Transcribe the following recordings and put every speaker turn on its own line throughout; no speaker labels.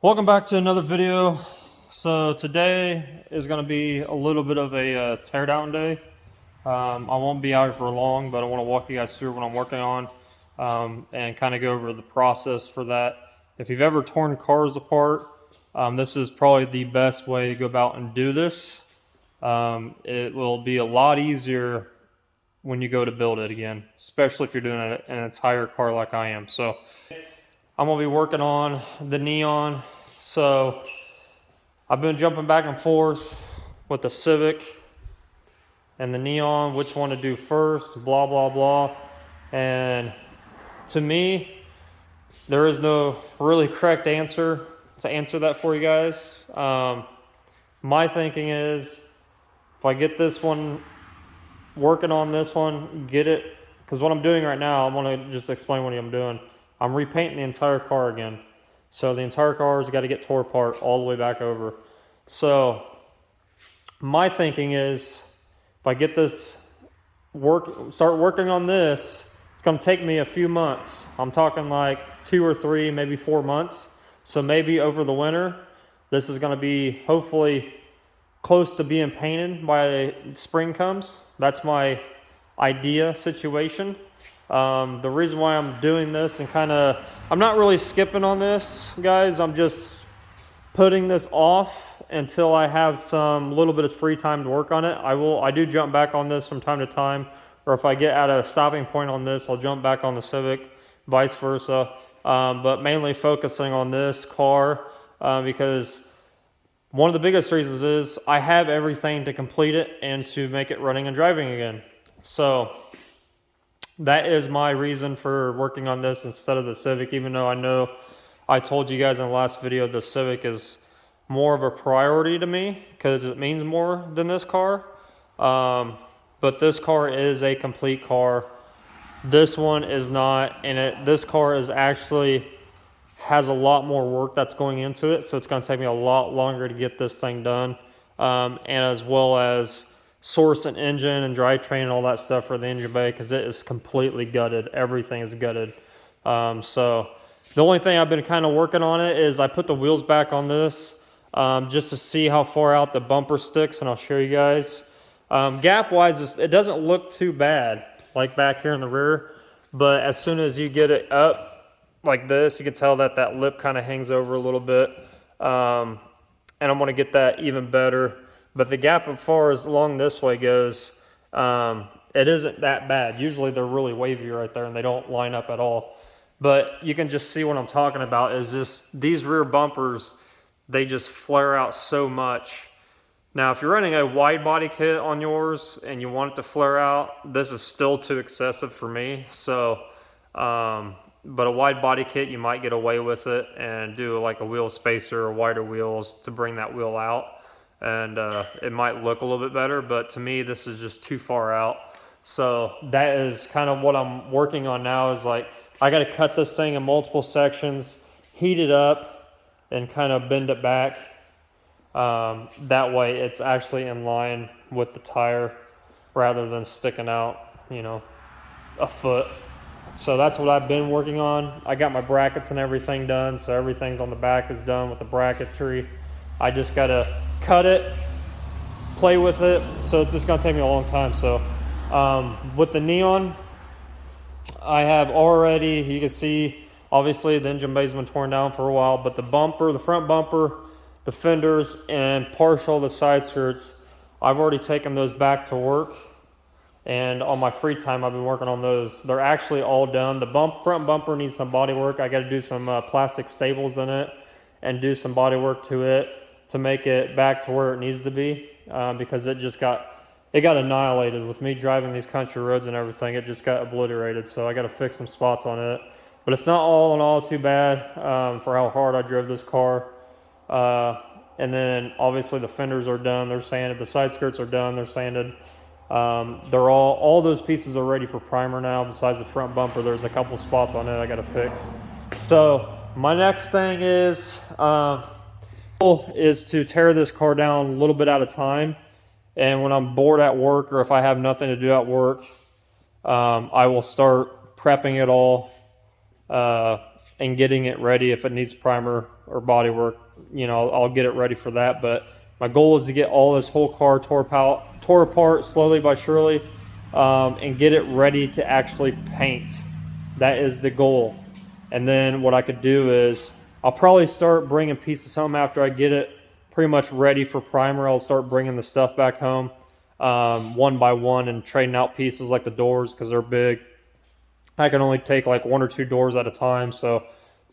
Welcome back to another video. So today is going to be a little bit of a teardown day. I won't be out for long, but I want to walk you guys through what I'm working on and kind of go over the process for that. If you've ever torn cars apart, this is probably the best way to go about and do this. It will be a lot easier when you go to build it again, especially if you're doing an entire car like I am. So I'm going to be working on the neon. So I've been jumping back and forth with the Civic and the neon, which one to do first, blah, blah, blah. And to me, there is no really correct answer to answer that for you guys. My thinking is if I get this one, working on this one, get it, because what I'm doing right now, I want to just explain what I'm doing. I'm repainting the entire car again. So the entire car has got to get tore apart all the way back over. So my thinking is if I get this start working on this, it's going to take me a few months. I'm talking like 2 or 3, maybe 4 months. So maybe over the winter, this is going to be hopefully close to being painted by spring comes. That's my idea situation. The reason why I'm doing this and I'm not really skipping on this, guys. I'm just putting this off until I have some little bit of free time to work on it. I do jump back on this from time to time, or if I get at a stopping point on this, I'll jump back on the Civic, vice versa. But mainly focusing on this car because one of the biggest reasons is I have everything to complete it and to make it running and driving again. So that is my reason for working on this instead of the Civic, even though I know I told you guys in the last video the Civic is more of a priority to me because it means more than this car. But this car is a complete car. This one is not, and this car is actually has a lot more work that's going into it, so it's going to take me a lot longer to get this thing done, and as well as source an engine and drivetrain and all that stuff for the engine bay because it is completely gutted. Everything is gutted. So the only thing I've been kind of working on it is I put the wheels back on this just to see how far out the bumper sticks, and I'll show you guys. Gap wise, it doesn't look too bad like back here in the rear, but as soon as you get it up like this, you can tell that that lip kind of hangs over a little bit, and I'm going to get that even better. But the gap as far as along this way goes, it isn't that bad. Usually they're really wavy right there and they don't line up at all. But you can just see what I'm talking about is these rear bumpers, they just flare out so much. Now, if you're running a wide body kit on yours and you want it to flare out, this is still too excessive for me. So, but a wide body kit, you might get away with it and do like a wheel spacer or wider wheels to bring that wheel out. And it might look a little bit better, but to me, this is just too far out. So that is kind of what I'm working on now is like, I got to cut this thing in multiple sections, heat it up, and kind of bend it back. That way it's actually in line with the tire rather than sticking out, a foot. So that's what I've been working on. I got my brackets and everything done, so everything's on the back is done with the bracketry. I just got to cut it, play with it, so it's just going to take me a long time. So with the neon, I have already, you can see, obviously the engine bay's been torn down for a while, but the bumper, the front bumper, the fenders, and partial the side skirts, I've already taken those back to work. And on my free time, I've been working on those. They're actually all done. The front bumper needs some body work. I got to do some plastic staples in it and do some body work to it to make it back to where it needs to be because it got annihilated with me driving these country roads and everything. It just got obliterated, so I got to fix some spots on it. But it's not all in all too bad for how hard I drove this car. And then obviously the fenders are done. They're sanded. The side skirts are done. They're sanded. They're all those pieces are ready for primer now. Besides the front bumper, there's a couple spots on it I got to fix. So my next thing is to tear this car down a little bit at a time, and when I'm bored at work or if I have nothing to do at work, I will start prepping it all and getting it ready if it needs primer or body work, you know, I'll get it ready for that. But my goal is to get all this whole car tore apart slowly by surely, and get it ready to actually paint. That is the goal. And then what I could do is I'll probably start bringing pieces home after I get it pretty much ready for primer. I'll start bringing the stuff back home, one by one, and trading out pieces like the doors because they're big. I can only take like 1 or 2 doors at a time, so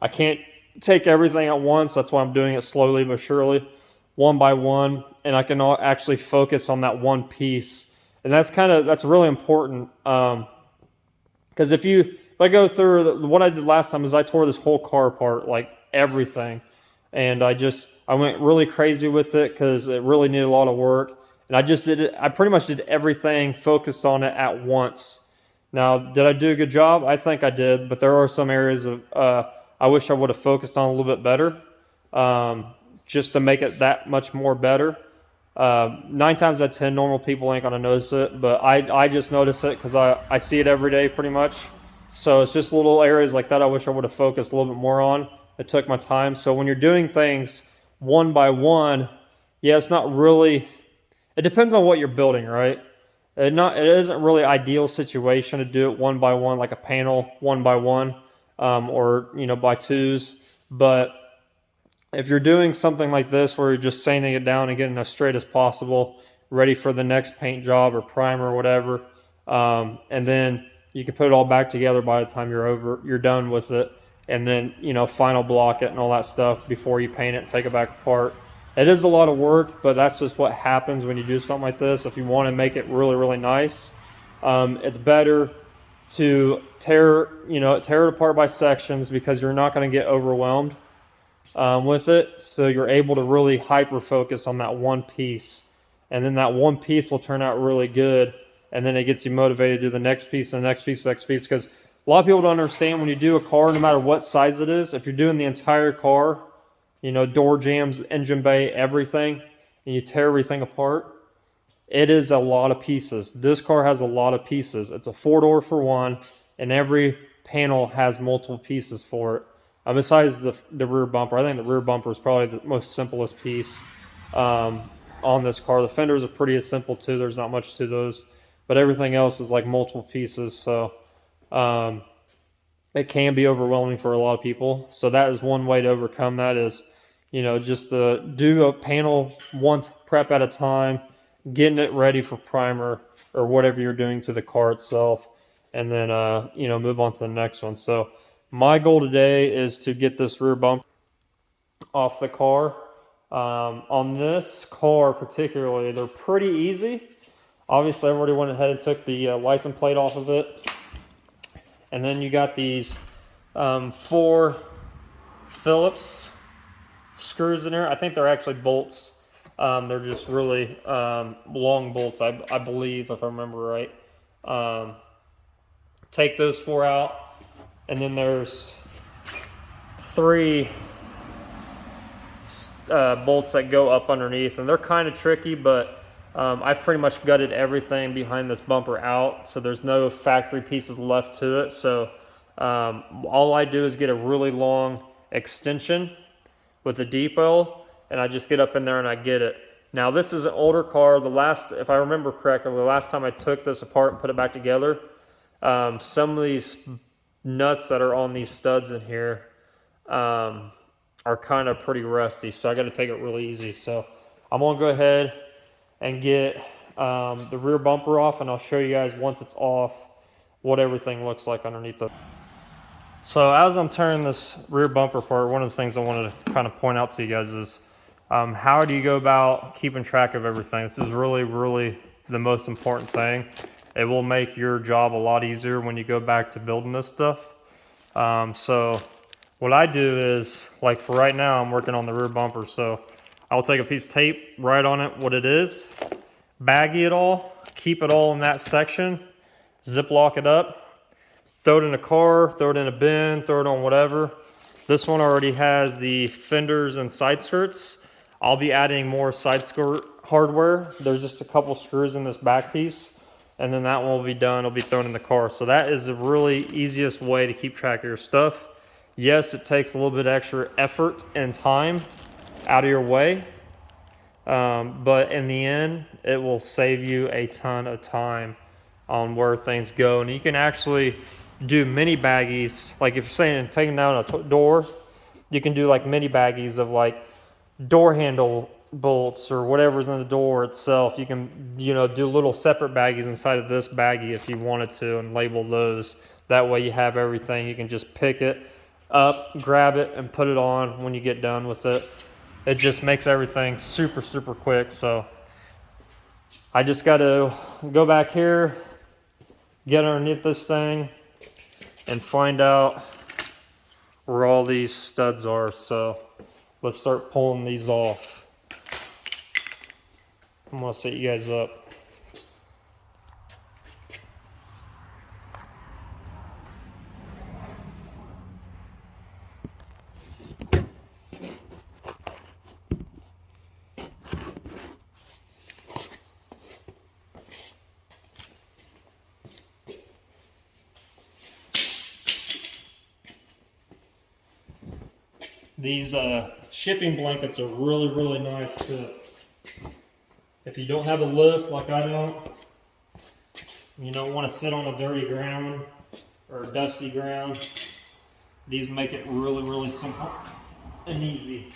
I can't take everything at once. That's why I'm doing it slowly but surely, one by one, and I can actually focus on that one piece. And that's really important, because if I go through what I did last time is I tore this whole car apart, like everything, and I went really crazy with it because it really needed a lot of work, and I pretty much did everything focused on it at once. Now, did I do a good job? I think I did, but there are some areas of I wish I would have focused on a little bit better, just to make it that much more better. 9 times out of 10, normal people ain't gonna notice it, but I just notice it because I see it every day pretty much. So it's just little areas like that I wish I would have focused a little bit more on. It took my time. So when you're doing things one by one, yeah, it's not really. It depends on what you're building, right? It isn't really ideal situation to do it one by one, like a panel one by one, or by twos. But if you're doing something like this where you're just sanding it down and getting as straight as possible, ready for the next paint job or primer or whatever, and then you can put it all back together by the time you're done with it, and then final block it and all that stuff before you paint it and take it back apart. It is a lot of work, but that's just what happens when you do something like this. If you want to make it really, really nice, it's better to tear it apart by sections because you're not going to get overwhelmed with it. So you're able to really hyper focus on that one piece, and then that one piece will turn out really good, and then it gets you motivated to do the next piece and the next piece, because a lot of people don't understand when you do a car, no matter what size it is, if you're doing the entire car, door jambs, engine bay, everything, and you tear everything apart, it is a lot of pieces. This car has a lot of pieces. It's a 4-door for one, and every panel has multiple pieces for it. Besides the rear bumper, I think the rear bumper is probably the most simplest piece on this car. The fenders are pretty simple too. There's not much to those, but everything else is like multiple pieces. So it can be overwhelming for a lot of people. So that is one way to overcome that is, just to do a panel once prep at a time, getting it ready for primer or whatever you're doing to the car itself, and then, move on to the next one. So my goal today is to get this rear bumper off the car. On this car particularly, they're pretty easy. Obviously, I've already went ahead and took the license plate off of it. And then you got these 4 Phillips screws in there. I think they're actually bolts. They're just really long bolts, I believe, if I remember right. Take those 4 out. And then there's 3 bolts that go up underneath. And they're kind of tricky, but I've pretty much gutted everything behind this bumper out, so there's no factory pieces left to it. So all I do is get a really long extension with a depot, and I just get up in there and I get it. Now this is an older car. If I remember correctly, the last time I took this apart and put it back together, some of these nuts that are on these studs in here are kind of pretty rusty, so I got to take it really easy. So I'm gonna go ahead and get the rear bumper off, and I'll show you guys once it's off what everything looks like underneath it. So as I'm tearing this rear bumper apart, one of the things I wanted to kind of point out to you guys is how do you go about keeping track of everything? This is really, really the most important thing. It will make your job a lot easier when you go back to building this stuff. So what I do is, like for right now, I'm working on the rear bumper. So I'll take a piece of tape, write on it what it is, baggie it all, keep it all in that section, ziplock it up, throw it in a car, throw it in a bin, throw it on whatever. This one already has the fenders and side skirts. I'll be adding more side skirt hardware. There's just a couple screws in this back piece, and then that one will be done. It'll be thrown in the car. So that is the really easiest way to keep track of your stuff. Yes, it takes a little bit extra effort and time out of your way, but in the end, it will save you a ton of time on where things go. And you can actually do mini baggies. Like if you're saying taking down a door, you can do like mini baggies of like door handle bolts or whatever's in the door itself. You can, do little separate baggies inside of this baggie if you wanted to and label those. That way you have everything. You can just pick it up, grab it, and put it on when you get done with it. It just makes everything super, super quick. So I just got to go back here, get underneath this thing, and find out where all these studs are. So let's start pulling these off. I'm gonna set you guys up. These shipping blankets are really, really nice too. If you don't have a lift like I don't, you don't want to sit on a dirty ground or dusty ground, these make it really, really simple and easy.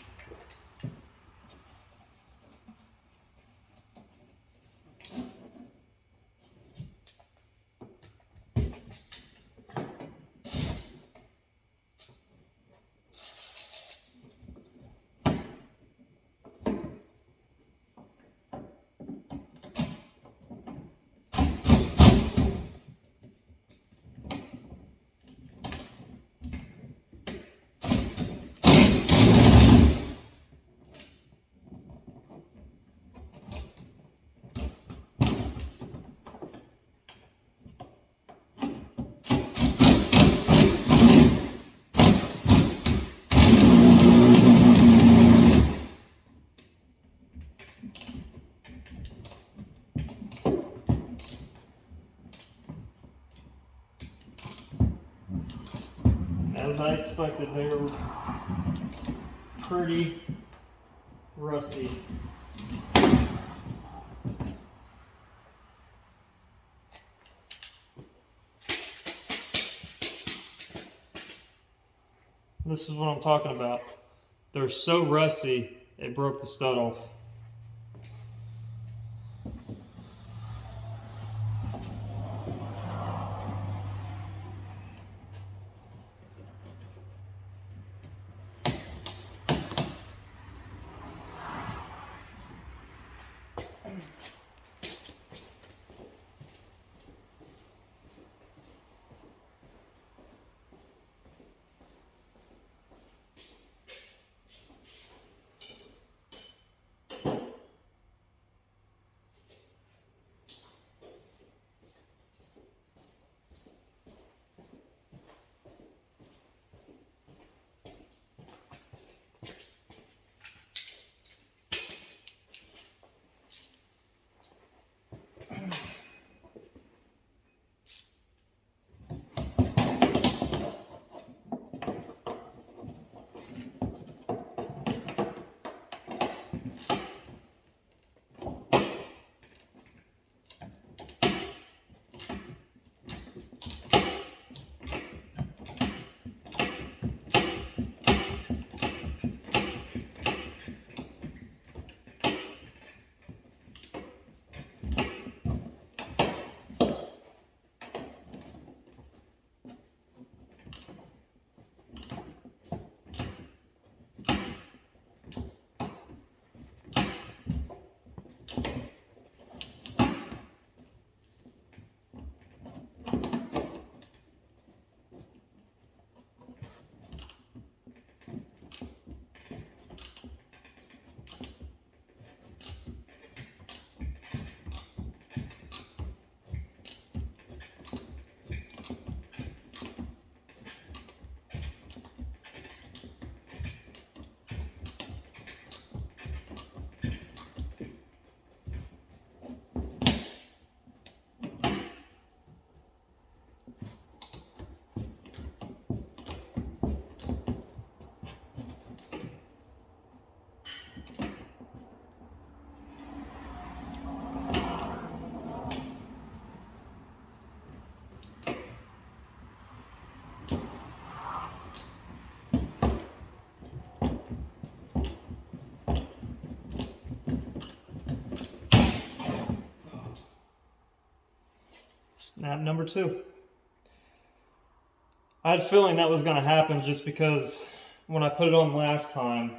As I expected, they were pretty rusty. This is what I'm talking about. They're so rusty, it broke the stud off. snap number 2. I had a feeling that was going to happen just because when I put it on last time,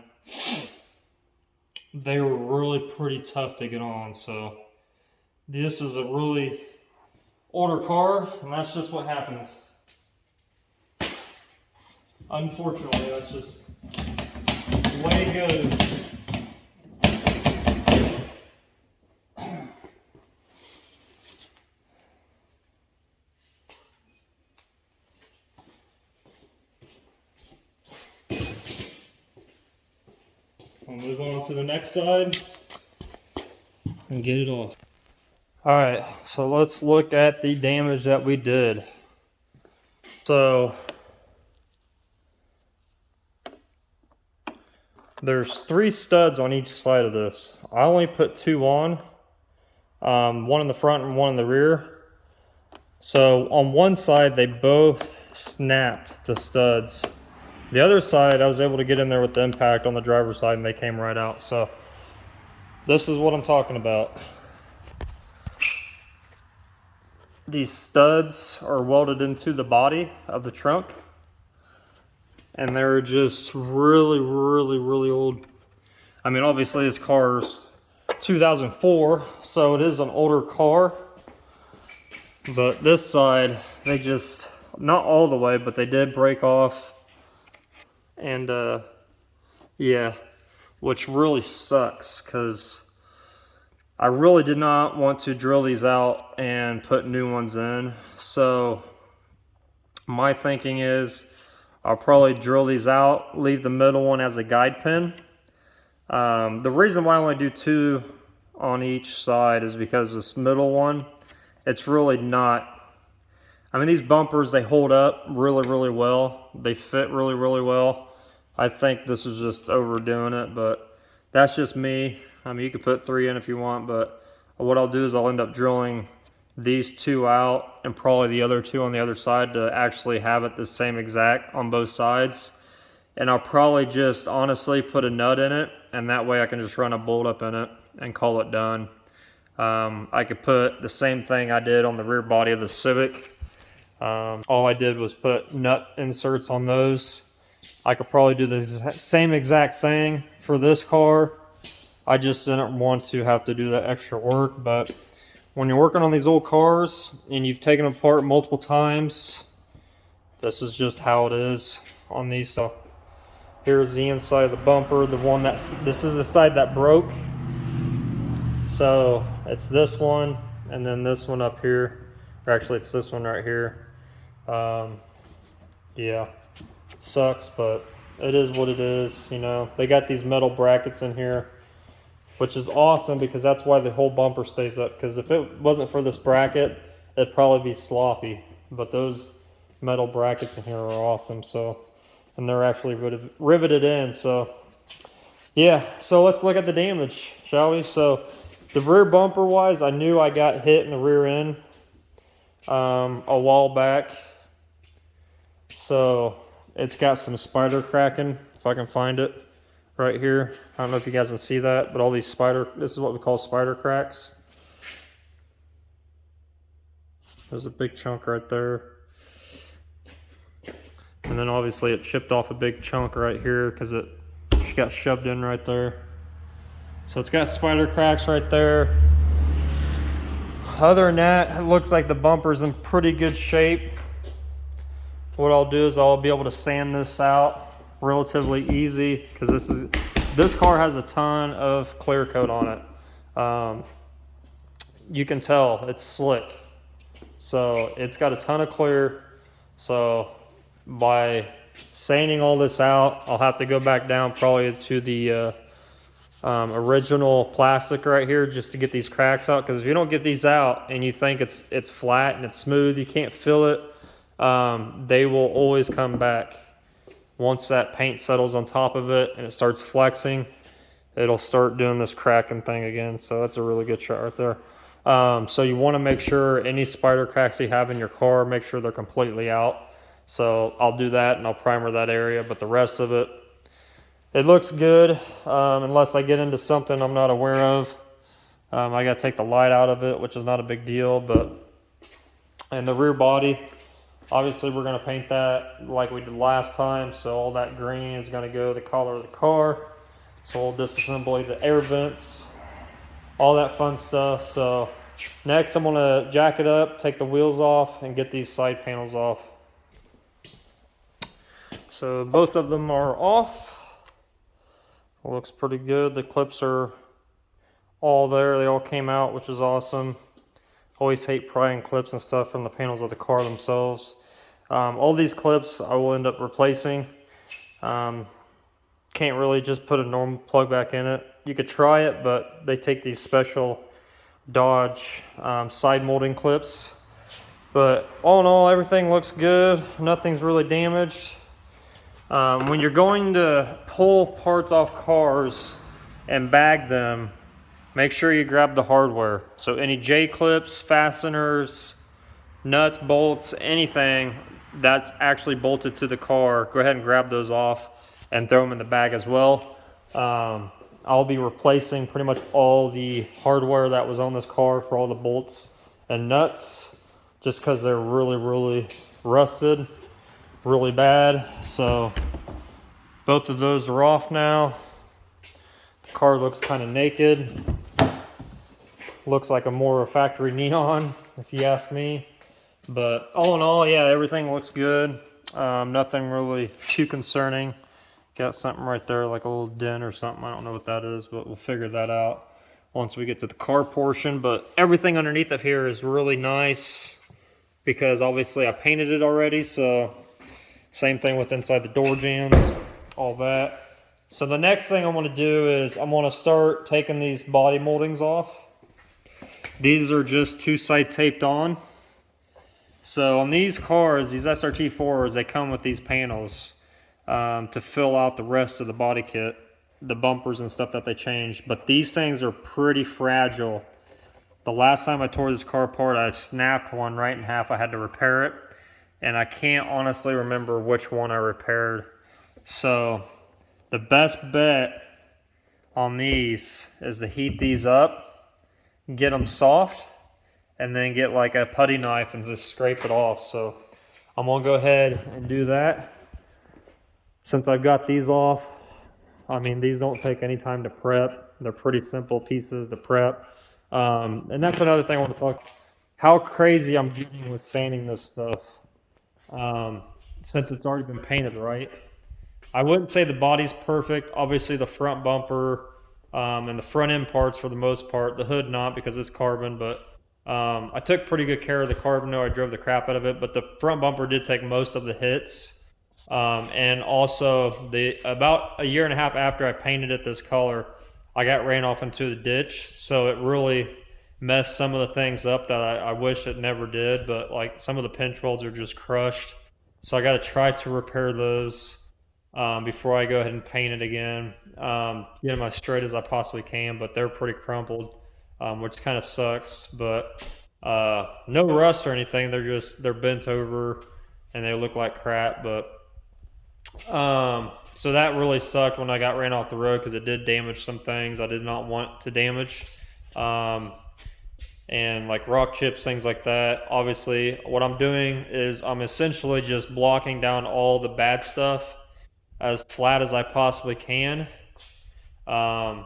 they were really pretty tough to get on. So this is a really older car, and that's just what happens. Unfortunately, that's just the way it goes. We'll move on to the next side and get it off. Alright, so let's look at the damage that we did. So there's 3 studs on each side of this. I only put 2 on, one in the front and one in the rear. So on one side they both snapped, the studs. The other side I was able to get in there with the impact on the driver's side and they came right out. So this is what I'm talking about. These studs are welded into the body of the trunk, and they're just really old. I mean, obviously this car's 2004, so it is an older car, but this side, they just, not all the way, but they did break off, and yeah, which really sucks, because I really did not want to drill these out and put new ones in. So my thinking is I'll probably drill these out, leave the middle one as a guide pin. The reason why I only do 2 on each side is because this middle one, it's really not, I mean, these bumpers, they hold up really well. They fit really well. I think this is just overdoing it, but that's just me. I mean, you could put 3 in if you want, but what I'll do is I'll end up drilling these 2 out and probably the other 2 on the other side to actually have it the same exact on both sides. And I'll probably just honestly put a nut in it, and that way I can just run a bolt up in it and call it done. I could put the same thing I did on the rear body of the Civic. All I did was put nut inserts on those. I could probably do the same exact thing for this car. I just didn't want to have to do that extra work, but when you're working on these old cars and you've taken them apart multiple times, this is just how it is on these. So here's the inside of the bumper, the one that's, this is the side that broke. So it's this one and then this one up here, or actually it's this one right here. Yeah, sucks, but it is what it is. You know, they got these metal brackets in here, which is awesome because that's why the whole bumper stays up. Because if it wasn't for this bracket, it'd probably be sloppy. But those metal brackets in here are awesome. So, and they're actually riveted in. So, yeah. So let's look at the damage, shall we? So, the rear bumper wise, I knew I got hit in the rear end a while back. So it's got some spider cracking, if I can find it. Right here, I don't know if you guys can see that, but all these this is what we call spider cracks. There's a big chunk right there. And then obviously it chipped off a big chunk right here because it got shoved in right there. So it's got spider cracks right there. Other than that, it looks like the bumper's in pretty good shape. What I'll do is I'll be able to sand this out relatively easy because this car has a ton of clear coat on it. You can tell it's slick, so it's got a ton of clear. So by sanding all this out, I'll have to go back down probably to the original plastic right here just to get these cracks out, because if you don't get these out and you think it's flat and it's smooth, you can't feel it, they will always come back. Once that paint settles on top of it and it starts flexing, it'll start doing this cracking thing again. So that's a really good shot right there. So you want to make sure any spider cracks you have in your car, make sure they're completely out. So I'll do that and I'll primer that area, but the rest of it, it looks good, unless I get into something I'm not aware of. I got to take the light out of it, which is not a big deal, but And the rear body, obviously we're going to paint that like we did last time, so all that green is going to go the color of the car. So we'll disassemble the air vents, all that fun stuff. So next I'm going to jack it up, take the wheels off, and get these side panels off. So both of them are off. Looks pretty good. The clips are all there. They all came out, which is awesome. Always hate prying clips and stuff from the panels of the car themselves. All these clips I will end up replacing. Can't really just put a normal plug back in it. You could try it, but they take these special Dodge side molding clips. But all in all, everything looks good. Nothing's really damaged. When you're going to pull parts off cars and bag them, make sure you grab the hardware. So any J-clips, fasteners, nuts, bolts, anything that's actually bolted to the car, go ahead and grab those off and throw them in the bag as well. I'll be replacing pretty much all the hardware that was on this car for all the bolts and nuts, just because they're really rusted, really bad. So both of those are off now. The car looks kind of naked. Looks like a more factory neon, if you ask me. But all in all, yeah, everything looks good. Nothing really too concerning. Got something right there, like a little dent or something. I don't know what that is, but we'll figure that out once we get to the car portion. But everything underneath of here is really nice because obviously I painted it already. So same thing with inside the door jambs, all that. So the next thing I want to do is I want to start taking these body moldings off. These are just two-side taped on. So on these cars, these SRT4s, they come with these panels to fill out the rest of the body kit, the bumpers and stuff that they changed. But these things are pretty fragile. The last time I tore this car apart, I snapped one right in half. I had to repair it, and I can't honestly remember which one I repaired. So the best bet on these is to heat these up, get them soft, and then get like a putty knife and just scrape it off. So I'm gonna go ahead and do that. Since I've got these off, I mean, these don't take any time to prep. They're pretty simple pieces to prep. And that's another thing I want to talk about. How crazy I'm getting with sanding this stuff. Since it's already been painted, right? I wouldn't say the body's perfect. Obviously the front bumper and the front end parts for the most part. The hood not, because it's carbon, but I took pretty good care of the carbon, though I drove the crap out of it. But the front bumper did take most of the hits. And also about a year and a half after I painted it this color, I got ran off into the ditch. So it really messed some of the things up that I wish it never did. But like some of the pinch welds are just crushed. So I got to try to repair those before I go ahead and paint it again. Get them as straight as I possibly can, but they're pretty crumpled, which kind of sucks. But no rust or anything. They're bent over and they look like crap. But so that really sucked when I got ran off the road, because it did damage some things I did not want to damage, and like rock chips, things like that. Obviously what I'm doing is I'm essentially just blocking down all the bad stuff as flat as I possibly can, and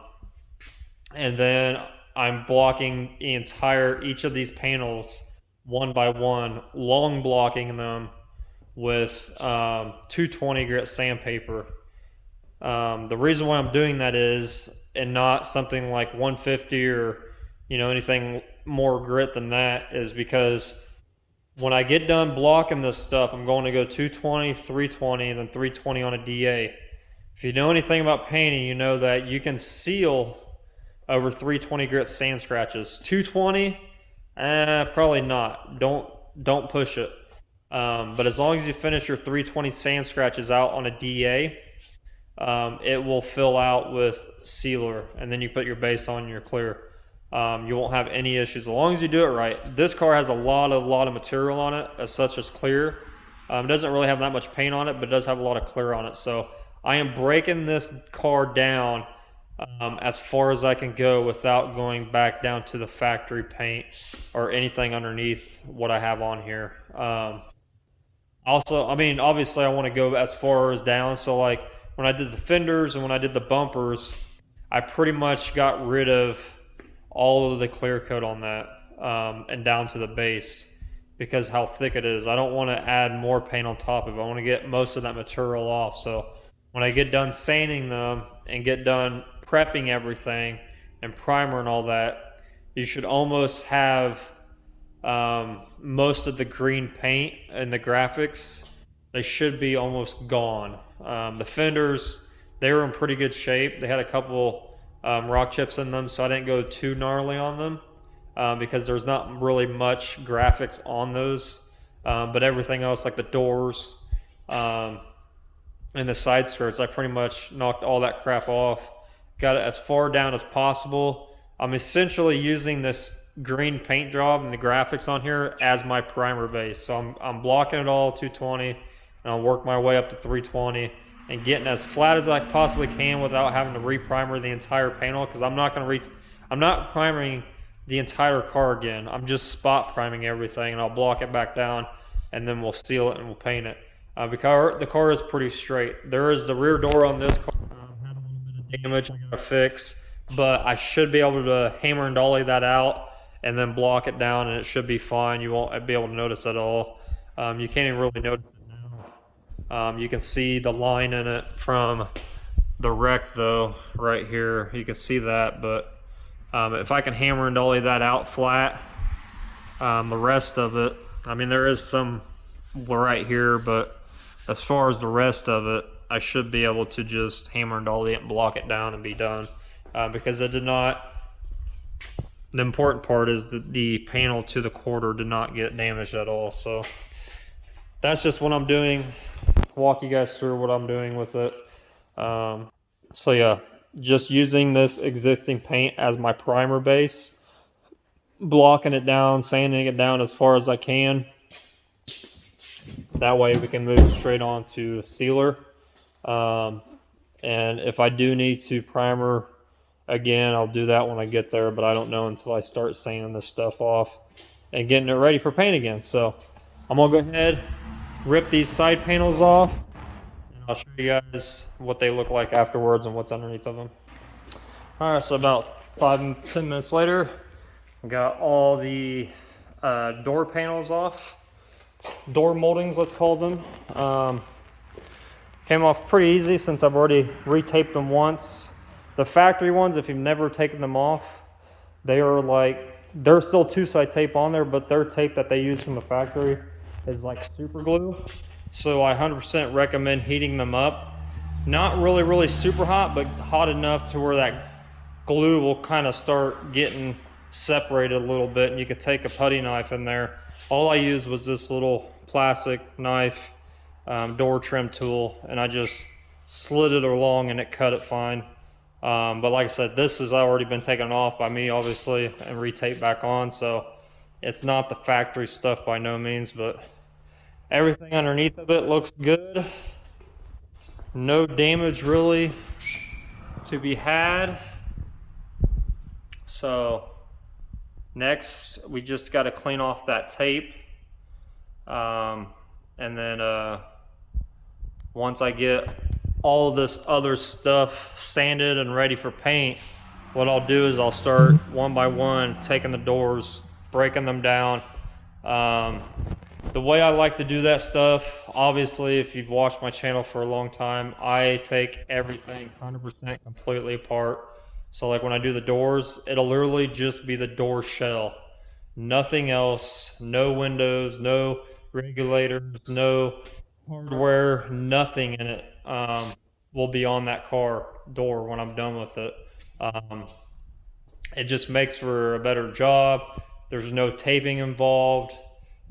then I'm blocking each of these panels one by one, long blocking them with 220 grit sandpaper. The reason why I'm doing that is, and not something like 150 or anything more grit than that, is because when I get done blocking this stuff, I'm going to go 220, 320, and then 320 on a DA. If you know anything about painting, you know that you can seal over 320 grit sand scratches. 220, probably not. Don't push it. But as long as you finish your 320 sand scratches out on a DA, it will fill out with sealer, and then you put your base on and you're clear. You won't have any issues as long as you do it right. This car has a lot of material on it, as such as clear. It doesn't really have that much paint on it, but it does have a lot of clear on it. So I am breaking this car down as far as I can go without going back down to the factory paint or anything underneath what I have on here. Also, I mean, obviously, I want to go as far as down. So, like when I did the fenders and when I did the bumpers, I pretty much got rid of all of the clear coat on that and down to the base because how thick it is. I don't want to add more paint on top of it. I want to get most of that material off. So when I get done sanding them and get done prepping everything and primer and all that, you should almost have most of the green paint and the graphics. They should be almost gone. The fenders, they were in pretty good shape. They had a couple rock chips in them, so I didn't go too gnarly on them because there's not really much graphics on those. But everything else, like the doors and the side skirts, I pretty much knocked all that crap off. Got it as far down as possible. I'm essentially using this green paint job and the graphics on here as my primer base. So I'm blocking it all 220 and I'll work my way up to 320 and getting as flat as I possibly can without having to re-primer the entire panel because I'm not primering the entire car again. I'm just spot priming everything and I'll block it back down and then we'll seal it and we'll paint it. Because the car is pretty straight. There is the rear door on this car had a little bit of damage I gotta fix, but I should be able to hammer and dolly that out and then block it down and it should be fine. You won't be able to notice at all. You can't even really notice it now. You can see the line in it from the wreck though, right here. You can see that, but if I can hammer and dolly that out flat, the rest of it, I mean there is some right here, but as far as the rest of it, I should be able to just hammer and dolly it and block it down and be done. Because it did not, the important part is that the panel to the quarter did not get damaged at all. So that's just what I'm doing. Walk you guys through what I'm doing with it. So yeah, just using this existing paint as my primer base, blocking it down, sanding it down as far as I can. That way we can move straight on to sealer. And if I do need to primer again, I'll do that when I get there, but I don't know until I start sanding this stuff off and getting it ready for paint again. So I'm gonna go ahead, rip these side panels off, and I'll show you guys what they look like afterwards and what's underneath of them. All right, so about 5-10 minutes later, we got all the door panels off. Door moldings, let's call them. Came off pretty easy since I've already retaped them once. The factory ones, if you've never taken them off, they're still two-side tape on there, but their tape that they use from the factory is like super glue. So I 100% recommend heating them up. Not really super hot, but hot enough to where that glue will kind of start getting separated a little bit, and you could take a putty knife in there. All I used was this little plastic knife, door trim tool, and I just slid it along and it cut it fine. But like I said, this has already been taken off by me, obviously, and retaped back on, so it's not the factory stuff by no means, but everything underneath of it looks good. No damage really to be had. So next, we just got to clean off that tape. And then once I get all this other stuff sanded and ready for paint, what I'll do is I'll start one by one taking the doors, breaking them down. The way I like to do that stuff, obviously, if you've watched my channel for a long time, I take everything 100% completely apart. So like when I do the doors, it'll literally just be the door shell. Nothing else, no windows, no regulators, no hardware, nothing in it will be on that car door when I'm done with it. It just makes for a better job. There's no taping involved.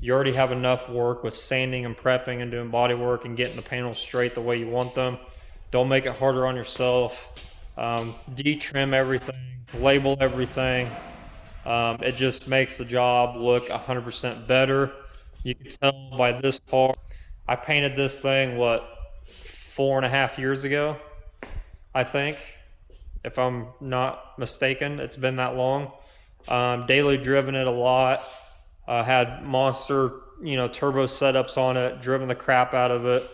You already have enough work with sanding and prepping and doing body work and getting the panels straight the way you want them. Don't make it harder on yourself. De-trim everything, label everything. It just makes the job look 100% better. You can tell by this car. I painted this thing, 4.5 years ago, I think. if I'm not mistaken. It's been that long. Daily driven it a lot. Had monster, turbo setups on it, driven the crap out of it,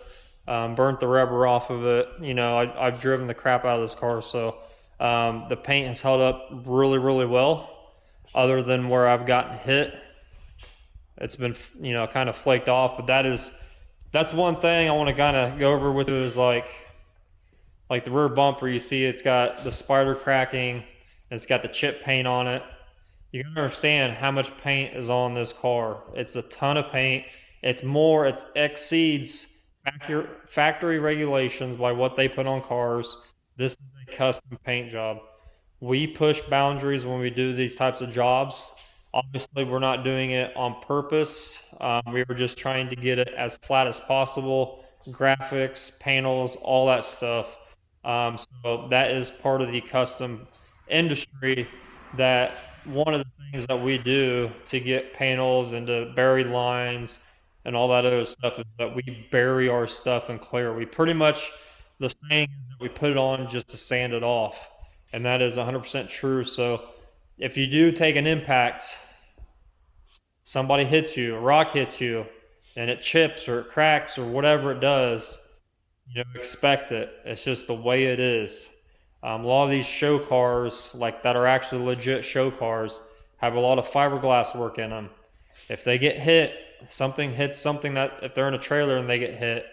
burnt the rubber off of it. I've driven the crap out of this car, so the paint has held up really, really well. Other than where I've gotten hit, it's been kind of flaked off. But that's one thing I want to kind of go over with you is like the rear bumper. You see, it's got the spider cracking, and it's got the chip paint on it. You can understand how much paint is on this car. It's a ton of paint. It exceeds factory regulations by what they put on cars. This is a custom paint job. We push boundaries when we do these types of jobs. Obviously, we're not doing it on purpose. We were just trying to get it as flat as possible, graphics, panels, all that stuff. So that is part of the custom industry. That one of the things that we do to get panels and to bury lines and all that other stuff is that we bury our stuff in clear. We pretty much, the saying is that we put it on just to sand it off. And that is 100% true. So if you do take an impact, somebody hits you, a rock hits you, and it chips or it cracks or whatever it does, expect it. It's just the way it is. A lot of these show cars, like that are actually legit show cars, have a lot of fiberglass work in them. If they get hit, something hits something, that if they're in a trailer and they get hit,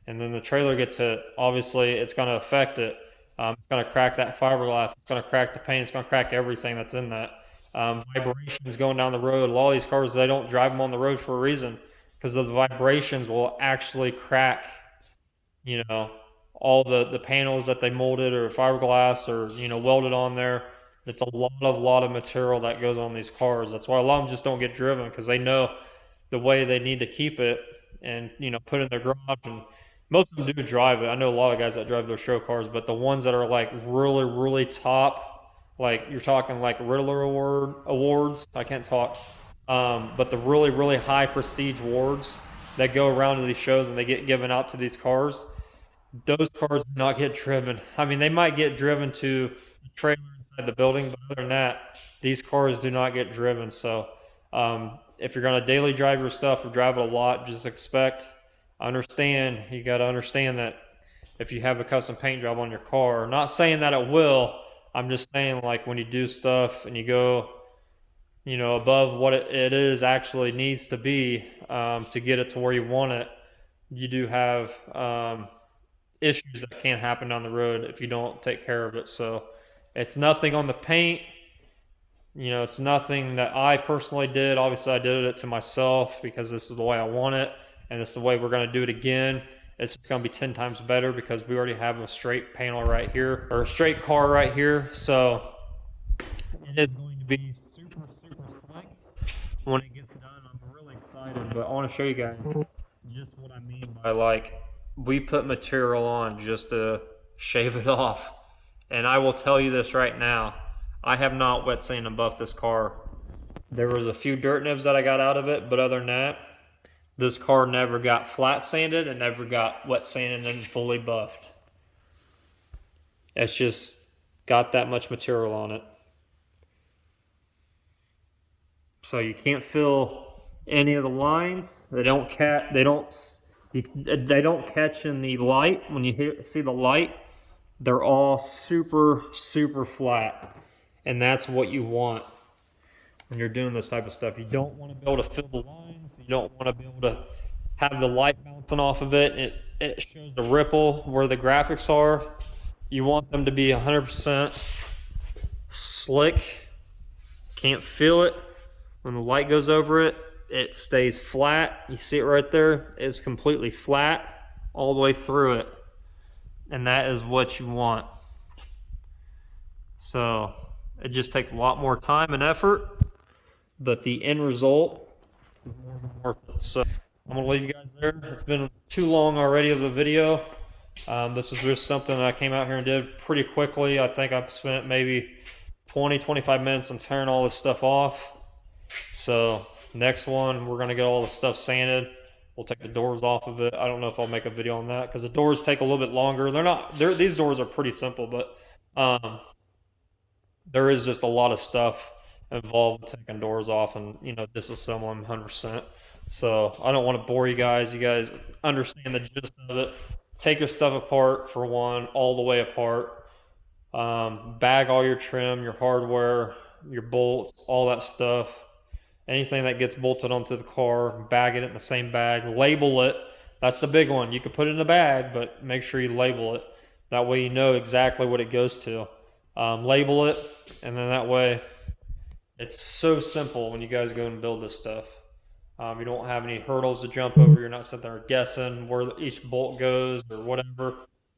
and then the trailer gets hit, obviously it's going to affect it. It's going to crack that fiberglass. It's going to crack the paint. It's going to crack everything that's in that. Vibrations going down the road. A lot of these cars, they don't drive them on the road for a reason, because the vibrations will actually crack, all the panels that they molded or fiberglass or welded on there. It's a lot of material that goes on these cars. That's why a lot of them just don't get driven, because they know the way they need to keep it and put in their garage. And most of them do drive it. I know a lot of guys that drive their show cars, but the ones that are like really, really top, like you're talking like Riddler awards. I can't talk, but the really, really high prestige awards that go around to these shows and they get given out to these cars. Those cars do not get driven. I mean, they might get driven to the trailer inside the building, but other than that, these cars do not get driven. So, if you're going to daily drive your stuff or drive it a lot, just understand, you got to understand that if you have a custom paint job on your car, not saying that it will, I'm just saying like when you do stuff and you go, above what it is actually needs to be, to get it to where you want it, you do have, issues that can happen down the road if you don't take care of it. So it's nothing on the paint. It's nothing that I personally did. Obviously, I did it to myself because this is the way I want it, and this is the way we're going to do it again. It's going to be 10 times better because we already have a straight panel right here, or a straight car right here. So it is going to be super, super slick when it gets done. I'm really excited, but I want to show you guys just what I mean by like, we put material on just to shave it off. And I will tell you this right now, I have not wet sanded and buffed this car. There was a few dirt nibs that I got out of it, but other than that, this car never got flat sanded and never got wet sanded and fully buffed. It's just got that much material on it. So you can't feel any of the lines. They don't catch in the light. When you see the light, they're all super, super flat. And that's what you want when you're doing this type of stuff. You don't want to be able to fill the lines. You don't want to be able to have the light bouncing off of it. It shows the ripple where the graphics are. You want them to be 100% slick. Can't feel it. When the light goes over it, it stays flat. You see it right there? It's completely flat all the way through it. And that is what you want. So it just takes a lot more time and effort, but the end result is more than worth it. So I'm going to leave you guys there. It's been too long already of a video. This is just something I came out here and did pretty quickly. I think I've spent maybe 20-25 minutes on tearing all this stuff off. So next one, we're going to get all the stuff sanded. We'll take the doors off of it. I don't know if I'll make a video on that because the doors take a little bit longer. These doors are pretty simple, but there is just a lot of stuff involved with taking doors off and disassemble them 100%. So I don't want to bore you guys. You guys understand the gist of it. Take your stuff apart for one, all the way apart. Bag all your trim, your hardware, your bolts, all that stuff. Anything that gets bolted onto the car, bag it in the same bag. Label it. That's the big one. You can put it in a bag, but make sure you label it. That way you know exactly what it goes to. Label it, and then that way it's so simple when you guys go and build this stuff. You don't have any hurdles to jump over. You're not sitting there guessing where each bolt goes or whatever.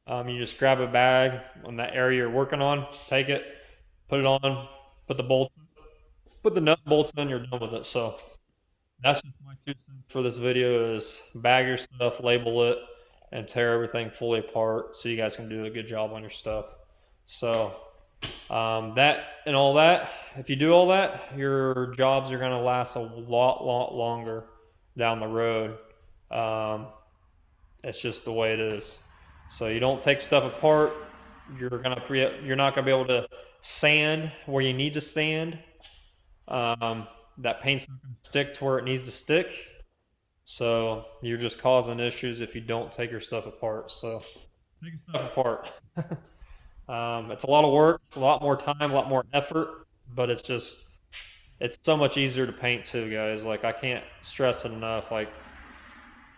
You just grab a bag on that area you're working on, take it, put it on, put the bolts, put the nut bolts in, you're done with it. So that's just my 2 cents for this video: is bag your stuff, label it, and tear everything fully apart so you guys can do a good job on your stuff. So that and all that, if you do all that, your jobs are going to last a lot longer down the road. Um, it's just the way it is. So you don't take stuff apart. You're not going to be able to sand where you need to sand. That paint's not going to stick to where it needs to stick. So you're just causing issues if you don't take your stuff apart. So take your stuff apart. It's a lot of work, a lot more time, a lot more effort, but it's so much easier to paint too, guys. Like, I can't stress it enough. Like,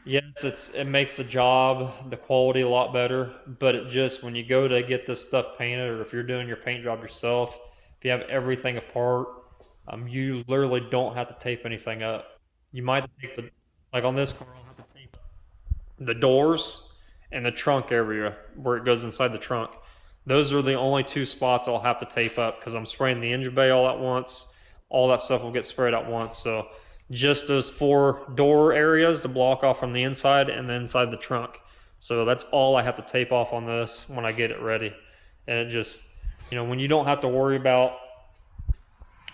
yes, it makes the job, the quality a lot better, but it just, when you go to get this stuff painted, or if you're doing your paint job yourself, if you have everything apart, you literally don't have to tape anything up. You might have to tape like on this car, I'll have to tape the doors and the trunk area where it goes inside the trunk. Those are the only 2 spots I'll have to tape up because I'm spraying the engine bay all at once. All that stuff will get sprayed at once. So just those 4 door areas to block off from the inside and the inside the trunk. So that's all I have to tape off on this when I get it ready. And it just, when you don't have to worry about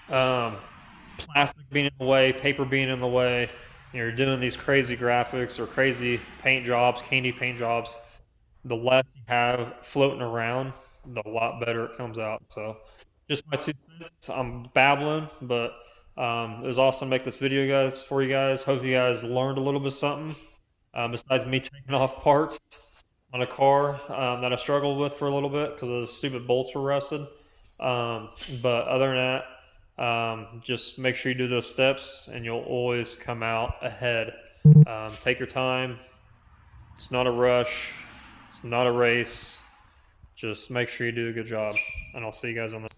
plastic being in the way, paper being in the way, you're doing these crazy graphics or crazy paint jobs, candy paint jobs, the less you have floating around, the lot better it comes out. So just my 2 cents. I'm babbling, but it was awesome to make this video, guys, for you guys. Hope you guys learned a little bit something, besides me taking off parts on a car that I struggled with for a little bit because the stupid bolts were rusted. But other than that, just make sure you do those steps and you'll always come out ahead. Take your time. It's not a rush. It's not a race. Just make sure you do a good job. And I'll see you guys on the